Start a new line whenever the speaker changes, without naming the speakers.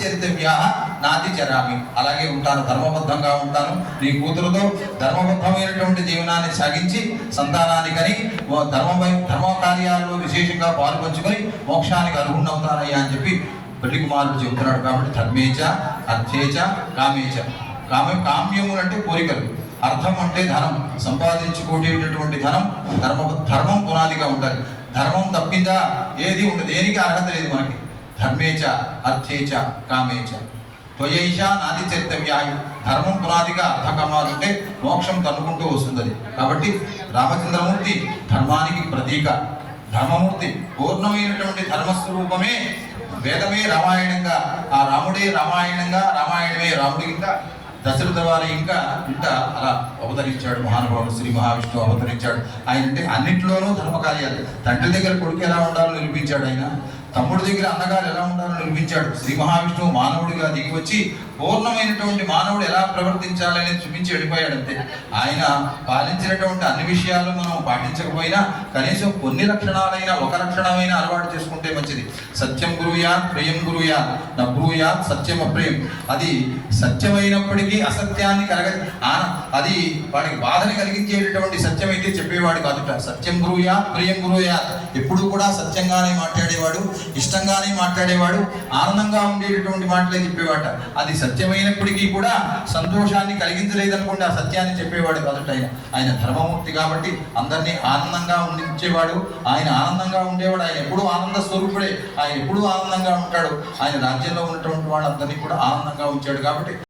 చరితవ్యా నాతి చరామి, అలాగే ఉంటాను, ధర్మబద్ధంగా ఉంటాను. నీ కూతురుతో ధర్మబద్ధమైనటువంటి జీవనాన్ని సాగించి సంతానాన్ని కని ధర్మ కార్యాల్లో విశేషంగా పాల్పంచుకొని మోక్షానికి అర్హుణ్ణవుతానయ్యా అని చెప్పి పెళ్లి కుమారుడు చెబుతున్నాడు. కాబట్టి ధర్మేచ అర్థేచ కామేచ. కామ్యము అంటే కోరికలు, అర్థం అంటే ధనం, సంపాదించుకునేటటువంటి ధర్మం పునాదిగా ఉండాలి. ధర్మం తప్పిందా ఏది ఉండదు, దేనికి అర్హత లేదు మనకి. ధర్మేచ అర్థేచ కామేచ త్వయైష నాది చరితవ్యాయు. ధర్మం పునాదిగా అర్థకర్మాలుంటే మోక్షం తన్నుకుంటూ వస్తుంది. కాబట్టి రామచంద్రమూర్తి ధర్మానికి ప్రతీక. ధర్మమూర్తి పూర్ణమైనటువంటి ధర్మస్వరూపమే వేదమే రామాయణంగా, ఆ రాముడే రామాయణంగా, రామాయణమే రాముడిగా, దశరథ వారి ఇంకా అలా అవతరించాడు మహానుభావుడు. శ్రీ మహావిష్ణువు అవతరించాడు. ఆయన అంటే అన్నింటిలోనూ ధర్మకార్యాలు. తండ్రి దగ్గర కొడుకు ఎలా ఉండాలో నిరూపించాడు ఆయన, తమ్ముడి దగ్గర అన్నగారు ఎలా ఉండాలో నిరూపించాడు. శ్రీ మహావిష్ణువు మానవుడిగా దిగి వచ్చి పూర్ణమైనటువంటి మానవుడు ఎలా ప్రవర్తించాలని చూపించి వెళ్ళిపోయాడు అంతే. ఆయన పాలించినటువంటి అన్ని విషయాలు మనం పాటించకపోయినా కనీసం కొన్ని లక్షణాలైనా ఒక లక్షణమైనా అలవాటు చేసుకుంటే మంచిది. సత్యం గురుయాత్ ప్రియం గురుయాత్ నబ్రూయాత్ సత్యం అప్రియం. అది సత్యమైనప్పటికీ అసత్యాన్ని అది వాడికి బాధని కలిగించేటటువంటి సత్యం అయితే చెప్పేవాడు కాదుట. సత్యం గురుయాత్ ప్రియం గురుయాత్, ఎప్పుడు కూడా సత్యంగానే మాట్లాడేవాడు, ఇష్టంగానే మాట్లాడేవాడు, ఆనందంగా ఉండేటటువంటి మాటలే చెప్పేవాట. అది సత్యమైనప్పటికీ కూడా సంతోషాన్ని కలిగించలేదనుకోండి, ఆ సత్యాన్ని చెప్పేవాడు కాదుట. ఆయన ధర్మమూర్తి కాబట్టి అందరినీ ఆనందంగా ఉండించేవాడు. ఆయన ఆనందంగా ఉండేవాడు. ఆయన ఎప్పుడూ ఆనంద స్వరూపుడే. ఆయన ఎప్పుడూ ఆనందంగా ఉంటాడు. ఆయన రాజ్యంలో ఉన్నటువంటి వాళ్ళందరినీ కూడా ఆనందంగా ఉంచాడు. కాబట్టి